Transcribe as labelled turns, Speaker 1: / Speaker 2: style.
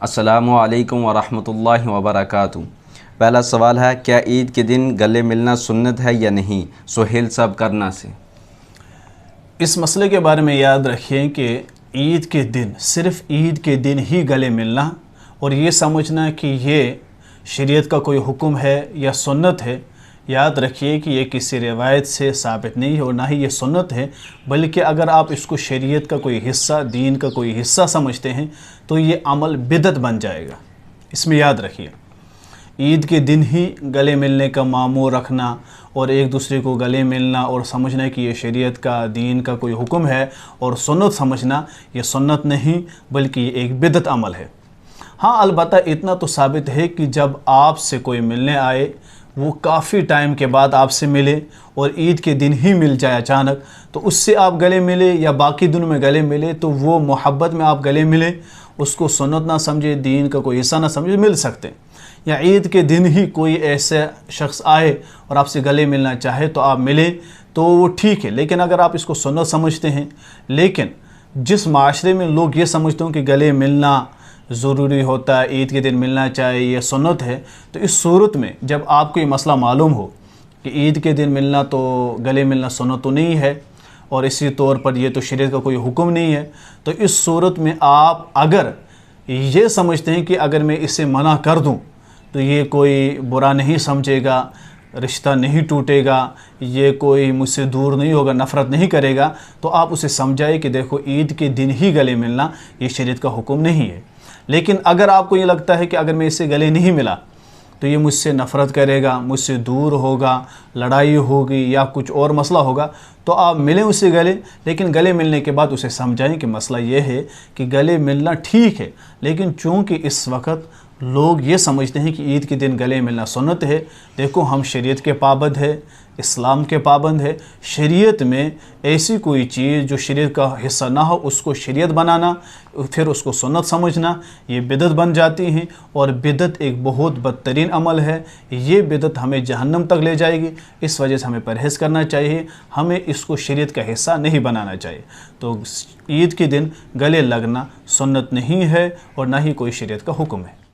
Speaker 1: السلام علیکم ورحمۃ اللہ وبرکاتہ۔ پہلا سوال ہے، کیا عید کے دن گلے ملنا سنت ہے یا نہیں؟ سہیل صاحب کرنا سے۔
Speaker 2: اس مسئلے کے بارے میں یاد رکھیں کہ عید کے دن، صرف عید کے دن ہی گلے ملنا اور یہ سمجھنا کہ یہ شریعت کا کوئی حکم ہے یا سنت ہے، یاد رکھیے کہ یہ کسی روایت سے ثابت نہیں ہے اور نہ ہی یہ سنت ہے، بلکہ اگر آپ اس کو شریعت کا کوئی حصہ، دین کا کوئی حصہ سمجھتے ہیں تو یہ عمل بدعت بن جائے گا۔ اس میں یاد رکھیے، عید کے دن ہی گلے ملنے کا معمول رکھنا اور ایک دوسرے کو گلے ملنا اور سمجھنا کہ یہ شریعت کا، دین کا کوئی حکم ہے اور سنت سمجھنا، یہ سنت نہیں بلکہ یہ ایک بدعت عمل ہے۔ ہاں، البتہ اتنا تو ثابت ہے کہ جب آپ سے کوئی ملنے آئے، وہ کافی ٹائم کے بعد آپ سے ملے اور عید کے دن ہی مل جائے اچانک، تو اس سے آپ گلے ملے یا باقی دنوں میں گلے ملے تو وہ محبت میں آپ گلے ملے، اس کو سنت نہ سمجھے، دین کا کوئی حصہ نہ سمجھے، مل سکتے ہیں۔ یا عید کے دن ہی کوئی ایسا شخص آئے اور آپ سے گلے ملنا چاہے تو آپ ملے تو وہ ٹھیک ہے، لیکن اگر آپ اس کو سنت سمجھتے ہیں، لیکن جس معاشرے میں لوگ یہ سمجھتے ہیں کہ گلے ملنا ضروری ہوتا ہے، عید کے دن ملنا چاہیے، یہ سنت ہے، تو اس صورت میں جب آپ کو یہ مسئلہ معلوم ہو کہ عید کے دن ملنا تو گلے ملنا سنت تو نہیں ہے اور اسی طور پر یہ تو شریعت کا کوئی حکم نہیں ہے، تو اس صورت میں آپ اگر یہ سمجھتے ہیں کہ اگر میں اسے منع کر دوں تو یہ کوئی برا نہیں سمجھے گا، رشتہ نہیں ٹوٹے گا، یہ کوئی مجھ سے دور نہیں ہوگا، نفرت نہیں کرے گا، تو آپ اسے سمجھائے کہ دیکھو عید کے دن ہی گلے ملنا یہ شریعت کا حکم نہیں ہے۔ لیکن اگر آپ کو یہ لگتا ہے کہ اگر میں اس سے گلے نہیں ملا تو یہ مجھ سے نفرت کرے گا، مجھ سے دور ہوگا، لڑائی ہوگی یا کچھ اور مسئلہ ہوگا، تو آپ ملیں اس سے گلے، لیکن گلے ملنے کے بعد اسے سمجھائیں کہ مسئلہ یہ ہے کہ گلے ملنا ٹھیک ہے، لیکن چونکہ اس وقت لوگ یہ سمجھتے ہیں کہ عید کے دن گلے ملنا سنت ہے، دیکھو ہم شریعت کے پابند ہے، اسلام کے پابند ہے، شریعت میں ایسی کوئی چیز جو شریعت کا حصہ نہ ہو اس کو شریعت بنانا، پھر اس کو سنت سمجھنا، یہ بدعت بن جاتی ہیں، اور بدعت ایک بہت بدترین عمل ہے، یہ بدعت ہمیں جہنم تک لے جائے گی، اس وجہ سے ہمیں پرہیز کرنا چاہیے، ہمیں اس کو شریعت کا حصہ نہیں بنانا چاہیے۔ تو عید کے دن گلے لگنا سنت نہیں ہے اور نہ ہی کوئی شریعت کا حکم ہے۔